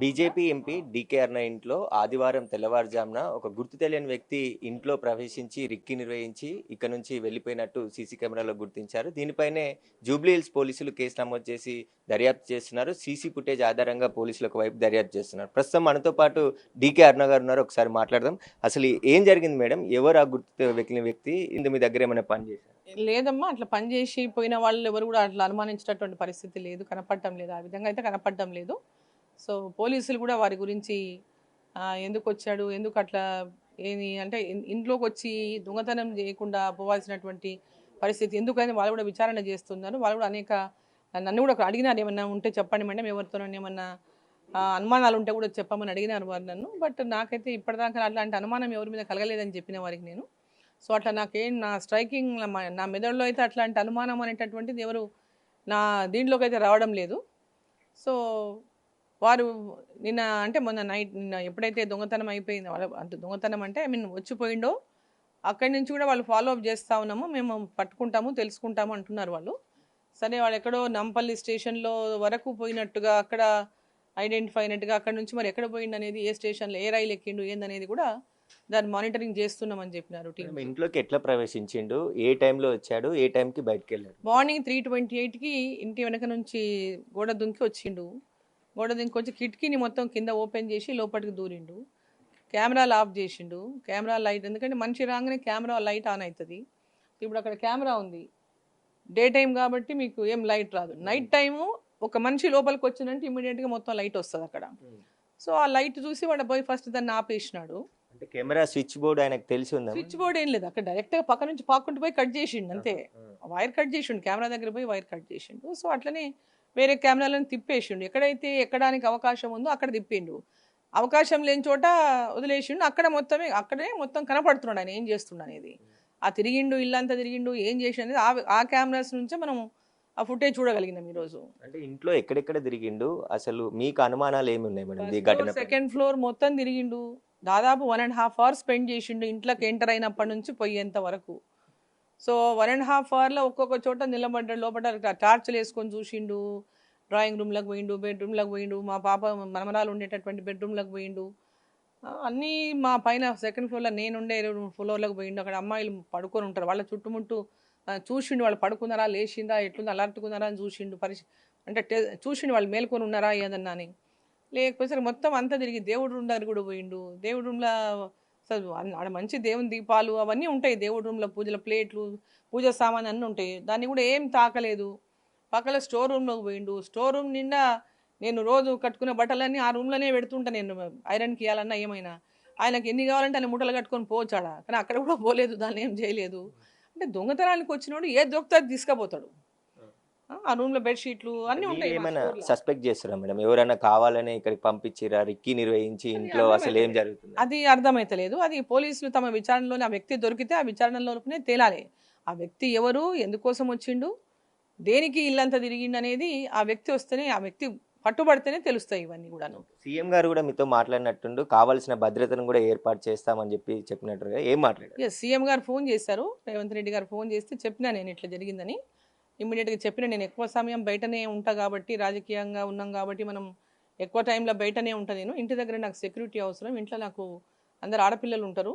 BJP MP DK అర్ణ ఇంట్లో ఆదివారం తెల్లవారుజామున ఒక గుర్తు తెలియని వ్యక్తి ఇంట్లో ప్రవేశించి రిక్కి నిర్వహించి ఇక్కడ నుంచి వెళ్లిపోయినట్టు సీసీ కెమెరాలో గుర్తించారు. దీనిపైనే జూబ్లీ హిల్స్ పోలీసులు కేసు నమోదు చేసి దర్యాప్తు చేస్తున్నారు. సీసీ ఫుటేజ్ ఆధారంగా పోలీసులు ఒకవైపు దర్యాప్తు చేస్తున్నారు. ప్రస్తుతం మనతో పాటు డీకే అర్ణ గారు ఉన్నారు. ఒకసారి మాట్లాడదాం. అసలు ఏం జరిగింది మేడం? ఎవరు ఆ గుర్తు వెకిలిన వ్యక్తి? ఇందు మీ దగ్గర ఏమైనా పని చేశారు? లేదమ్మా, అట్లా పని చేసి పోయిన వాళ్ళు ఎవరు కూడా అట్లా అనుమానించేటటువంటి పరిస్థితి లేదు, కనపడటం లేదు. ఆ విధంగా అయితే కనపడటం లేదు. సో పోలీసులు కూడా వారి గురించి ఎందుకు వచ్చాడు, ఎందుకు అట్లా ఏమి అంటే ఇంట్లోకి వచ్చి దొంగతనం చేయకుండా పోవాల్సినటువంటి పరిస్థితి ఎందుకని వాళ్ళు కూడా విచారణ చేస్తున్నారు. వాళ్ళు కూడా నన్ను కూడా అడిగినారు, ఏమన్నా ఉంటే చెప్పండి మేడం, ఎవరితోనో ఏమన్నా అనుమానాలు ఉంటే కూడా చెప్పమని అడిగినారు వారు నన్ను. బట్ నాకైతే ఇప్పటిదాకా అట్లాంటి అనుమానం ఎవరి మీద కలగలేదని చెప్పిన వారికి నేను. సో అట్లా నాకేం నా స్ట్రైకింగ్ నా మెదడులో అయితే అట్లాంటి అనుమానం అనేటటువంటిది ఎవరు నా దీంట్లోకి అయితే రావడం లేదు. సో వారు మొన్న నైట్ ఎప్పుడైతే దొంగతనం అయిపోయిందో, అంటే దొంగతనం అంటే వచ్చిపోయిండో అక్కడి నుంచి కూడా వాళ్ళు ఫాలో అప్ చేస్తూ ఉన్నాము, మేము పట్టుకుంటాము, తెలుసుకుంటాము అంటున్నారు వాళ్ళు. సరే, వాళ్ళు ఎక్కడో నంపల్లి స్టేషన్లో వరకు పోయినట్టుగా అక్కడ ఐడెంటిఫై అయినట్టుగా, అక్కడ నుంచి మరి ఎక్కడ పోయిండు అనేది, ఏ స్టేషన్లో ఏ రైలు ఎక్కిండు ఏందనేది కూడా దాన్ని మానిటరింగ్ చేస్తున్నామని చెప్పినారు. ఇంట్లోకి ఎట్లా ప్రవేశించిండు, ఏ టైంలో వచ్చాడు, ఏ టైంకి బయటకు వెళ్ళాడు? మార్నింగ్ 3:28కి ఇంటి వెనక నుంచి గోడ దుంకి వచ్చిండు. గోడ దుంకి వచ్చి కిటికీని మొత్తం కింద ఓపెన్ చేసి లోపలికి దూరిండు. కెమెరాలు ఆఫ్ చేసిండు. కెమెరా లైట్, ఎందుకంటే మనిషి రాగానే కెమెరా లైట్ ఆన్ అవుతుంది. ఇప్పుడు అక్కడ కెమెరా ఉంది, డే టైం కాబట్టి మీకు ఏం లైట్ రాదు. నైట్ టైము ఒక మనిషి లోపలికి వచ్చిందంటే ఇమీడియట్గా మొత్తం లైట్ వస్తుంది అక్కడ. సో ఆ లైట్ చూసి వాడు పోయి ఫస్ట్ దాన్ని ఆపేసినాడు. కెమెరా స్విచ్ బోర్డ్ ఆయనకు తెలిసి ఉంది? స్విచ్ బోర్డ్ ఏం లేదు, అక్కడ డైరెక్ట్ గా పక్క నుంచి పాక్కుంటూ పోయి కట్ చేసిండు అంతే. వైర్ కట్ చేసిండు, కెమెరా దగ్గర పోయి వైర్ కట్ చేసిండు. సో అట్లనే వేరే కెమెరాలను తిప్పేసిండు. ఎక్కడైతే ఎక్కడానికి అవకాశం ఉందో అక్కడ తిప్పిండు, అవకాశం లేని చోట వదిలేసిండు. అక్కడే మొత్తం కనపడుతున్నాడు ఆయన ఏం చేస్తుండ అనేది. ఆ తిరిగిండు, ఇల్లంతా తిరిగిండు, ఏం చేసిండు అనేది ఆ కెమెరాస్ నుంచే మనం ఆ ఫుటేజ్ చూడగలిగినాం ఈరోజు. అంటే ఇంట్లో ఎక్కడెక్కడ తిరిగిండు, అసలు మీకు అనుమానాలు ఏమి ఉన్నాయి మేడం? సెకండ్ ఫ్లోర్ మొత్తం తిరిగిండు. దాదాపు 1.5 hours స్పెండ్ చేసిండు ఇంట్లోకి ఎంటర్ అయినప్పటి నుంచి పోయేంత వరకు. సో 1.5 hourలో ఒక్కొక్క చోట నిలబడ్డాడు. లోపల టార్చ్లు వేసుకొని చూసిండు. డ్రాయింగ్ రూమ్లోకి పోయిండు, బెడ్రూమ్లోకి పోయిండు, మా పాప మనమరాలు ఉండేటటువంటి బెడ్రూమ్లోకి పోయిండు. అన్నీ మా పైన సెకండ్ ఫ్లోర్లో నేనుండే ఫ్లోర్లోకి పోయిండు. అక్కడ అమ్మాయిలు పడుకొని ఉంటారు, వాళ్ళ చుట్టుముట్టు చూసిండు. వాళ్ళు పడుకున్నారా, లేచిందా, ఎట్లుంది, అలర్టుకున్నారా అని చూసిండు. చూసిండు వాళ్ళు మేల్కొని ఉన్నారా ఏదన్నా అని. లేకపోతే మొత్తం అంతా తిరిగి దేవుడి రూమ్ దగ్గర కూడా పోయిండు. దేవుడి రూమ్లో అసలు ఆడ మంచి దేవుని దీపాలు అవన్నీ ఉంటాయి. దేవుడి రూమ్లో పూజల ప్లేట్లు, పూజ సామాన్ అన్నీ ఉంటాయి. దాన్ని కూడా ఏం తాకలేదు. పక్కన స్టోర్ రూమ్లోకి పోయిండు. స్టోర్ రూమ్ నిండా నేను రోజు కట్టుకునే బట్టలన్నీ ఆ రూమ్లోనే పెడుతుంటా నేను, ఐరన్కి ఇవ్వాలన్నా ఏమైనా. ఆయనకి ఎన్ని కావాలంటే ఆయన మూటలు కట్టుకొని పోవచ్చాడా, కానీ అక్కడ కూడా పోలేదు, దాన్ని ఏం చేయలేదు. అంటే దొంగతనానికి వచ్చినోడు ఏ దొరుకుతుంది తీసుకుపోతాడు. ఆ రూమ్ లో బెడ్షీట్లు అన్ని ఉంటాయి. ఏమైనా సస్పెక్ట్ చేస్తారా మేడం? ఎవరైనా కావాలని ఇక్కడికి పంపించిరా, రిక్కి నిర్వహించి ఇంట్లో అసలు ఏం జరుగుతుంది అది అర్థమైతలేదు. అది పోలీసులు తమ విచారణలోనే ఆ వ్యక్తి దొరికితే ఆ విచారణలోనే తేలాలి. ఆ వ్యక్తి ఎవరు, ఎందుకోసం వచ్చిండు, దేనికి ఇల్లంతా తిరిగిండు అనేది ఆ వ్యక్తి వస్తేనే, ఆ వ్యక్తి పట్టుబడితేనే తెలుస్తాయి ఇవన్నీ కూడాను. సీఎం గారు కూడా మీతో మాట్లాడినట్టుండు, కావాల్సిన భద్రతను కూడా ఏర్పాటు చేస్తామని చెప్పినట్టుగా ఏం మాట్లాడారు? సీఎం గారు ఫోన్ చేశారు, రేవంత్ రెడ్డి గారు ఫోన్ చేస్తే చెప్పినా నేను ఇట్లా జరిగిందని. ఇమ్మీడియట్గా చెప్పిన, నేను ఎక్కువ సమయం బయటనే ఉంటా కాబట్టి, రాజకీయంగా ఉన్నాం కాబట్టి మనం ఎక్కువ టైంలో బయటనే ఉంటాను. నేను ఇంటి దగ్గర నాకు సెక్యూరిటీ అవసరం, ఇంట్లో నాకు అందరు ఆడపిల్లలు ఉంటారు,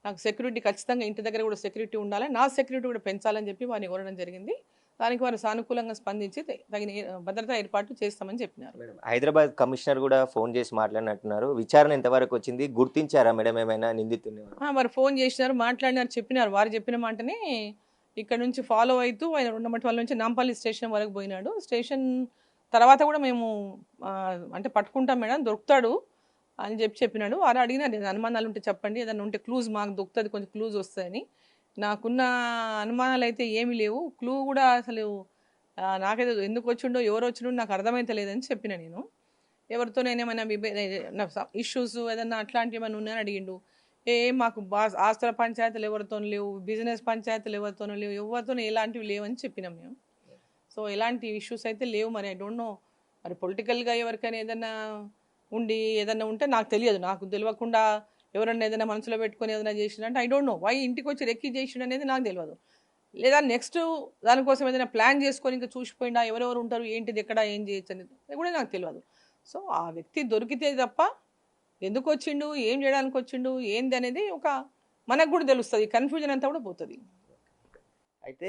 నాకు సెక్యూరిటీ ఖచ్చితంగా ఇంటి దగ్గర కూడా సెక్యూరిటీ ఉండాలి, నా సెక్యూరిటీ కూడా పెంచాలని చెప్పి వారిని కోరడం జరిగింది. దానికి వారు సానుకూలంగా స్పందించి తగిన భద్రతా ఏర్పాట్లు చేస్తామని చెప్పినారు. హైదరాబాద్ కమిషనర్ కూడా ఫోన్ చేసి మాట్లాడినట్టున్నారు, విచారణ ఎంతవరకు వచ్చింది, గుర్తించారా మేడం ఏమైనా నిందితుని? వారు ఫోన్ చేసినారు, మాట్లాడినారు, చెప్పినారు. వారు చెప్పిన మాటనే ఇక్కడ నుంచి ఫాలో అవుతూ ఆయన 2 నుంచి నాంపల్లి స్టేషన్ వరకు పోయినాడు. స్టేషన్ తర్వాత కూడా మేము పట్టుకుంటాం మేడం, దొరుకుతాడు అని చెప్పినాడు. వారు అడిగినారు, అనుమానాలు ఉంటే చెప్పండి, ఏదైనా ఉంటే క్లూజ్ మాకు దొరుకుతుంది, కొంచెం క్లూజ్ వస్తాయని. నాకున్న అనుమానాలు అయితే ఏమీ లేవు, క్లూ కూడా అసలు నాకైతే ఎందుకు వచ్చిండో, ఎవరు వచ్చిండో నాకు అర్థమైతే లేదని చెప్పిన నేను. ఎవరితో నేనేమైనా ఇష్యూస్ ఏదన్నా అట్లాంటివి ఏమైనా ఉన్నాయని అడిగిండు. మాకు ఆస్తుల పంచాయతీలు ఎవరితో లేవు, బిజినెస్ పంచాయతీలు ఎవరితో లేవు, ఎవరితో ఎలాంటివి లేవని చెప్పినాం మేము. సో ఎలాంటి ఇష్యూస్ అయితే లేవు. మరి ఐ డోంట్ నో, మరి పొలిటికల్గా ఎవరికైనా ఏదైనా ఏదన్నా ఉంటే నాకు తెలియదు, నాకు తెలియకుండా ఎవరన్నా ఏదైనా మనసులో పెట్టుకొని ఏదైనా చేసిందంటే ఐ డోంట్ నో వై ఇంటికి వచ్చి రెక్కి చేసిండు అనేది నాకు తెలియదు. లేదా నెక్స్ట్ దానికోసం ఏదైనా ప్లాన్ చేసుకొని ఇంకా చూసిపోయిందా, ఎవరెవరు ఉంటారు, ఏంటిది, ఎక్కడ ఏం చేయొచ్చు అనేది కూడా నాకు తెలియదు. సో ఆ వ్యక్తి దొరికితే తప్ప ఎందుకు వచ్చిండు, ఏం చేయడానికి వచ్చిండు, ఏంది అనేది మనకు కూడా తెలుస్తుంది. కన్ఫ్యూజన్ అంతా కూడా పోతుంది. అయితే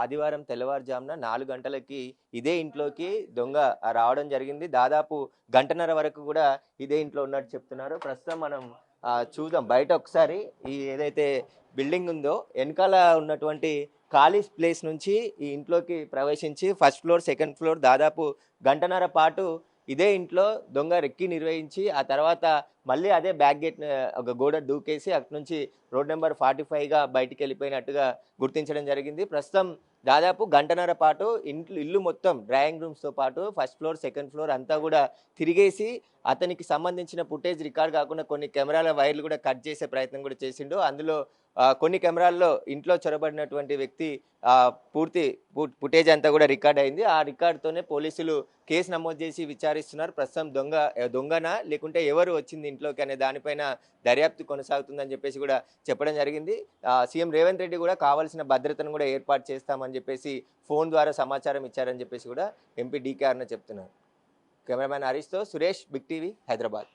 ఆదివారం తెల్లవారుజామున 4 గంటలకి ఇదే ఇంట్లోకి దొంగ రావడం జరిగింది. దాదాపు గంటన్నర వరకు కూడా ఇదే ఇంట్లో ఉన్నట్టు చెప్తున్నారు. ప్రస్తుతం మనం చూద్దాం బయట ఒకసారి ఈ ఏదైతే బిల్డింగ్ ఉందో వెనకాల ఉన్నటువంటి ఖాళీ ప్లేస్ నుంచి ఈ ఇంట్లోకి ప్రవేశించి ఫస్ట్ ఫ్లోర్, సెకండ్ ఫ్లోర్ దాదాపు గంటన్నర పాటు ఇదే ఇంట్లో దొంగ రెక్కి నిర్వహించి ఆ తర్వాత మళ్ళీ అదే బ్యాక్ గేట్ ఒక గోడ దూకేసి అటు నుంచి రోడ్ నెంబర్ 45గా బయటికి వెళ్ళిపోయినట్టుగా గుర్తించడం జరిగింది. ప్రస్తుతం దాదాపు గంటన్నర పాటు ఇల్లు మొత్తం డ్రాయింగ్ రూమ్స్తో పాటు ఫస్ట్ ఫ్లోర్, సెకండ్ ఫ్లోర్ అంతా కూడా తిరిగేసి అతనికి సంబంధించిన ఫుటేజ్ రికార్డ్ కాకుండా కొన్ని కెమెరాల వైర్లు కూడా కట్ చేసే ప్రయత్నం కూడా చేసిండు. అందులో కొన్ని కెమెరాల్లో ఇంట్లో చొరబడినటువంటి వ్యక్తి పూర్తి ఫుటేజ్ అంతా కూడా రికార్డ్ అయింది. ఆ రికార్డుతోనే పోలీసులు కేసు నమోదు చేసి విచారిస్తున్నారు. ప్రస్తుతం దొంగనా లేకుంటే ఎవరు వచ్చింది ఇంట్లోకి అనే దానిపైన దర్యాప్తు కొనసాగుతుందని చెప్పేసి కూడా చెప్పడం జరిగింది. సీఎం రేవంత్ రెడ్డి కూడా కావాల్సిన భద్రతను కూడా ఏర్పాటు చేస్తామని చెప్పేసి ఫోన్ ద్వారా సమాచారం ఇచ్చారని చెప్పేసి కూడా ఎంపీ డీకే అరుణ చెప్తున్నారు. కెమెరామ్యాన్ హరీష్తో సురేష్, బిగ్ టీవీ, హైదరాబాద్.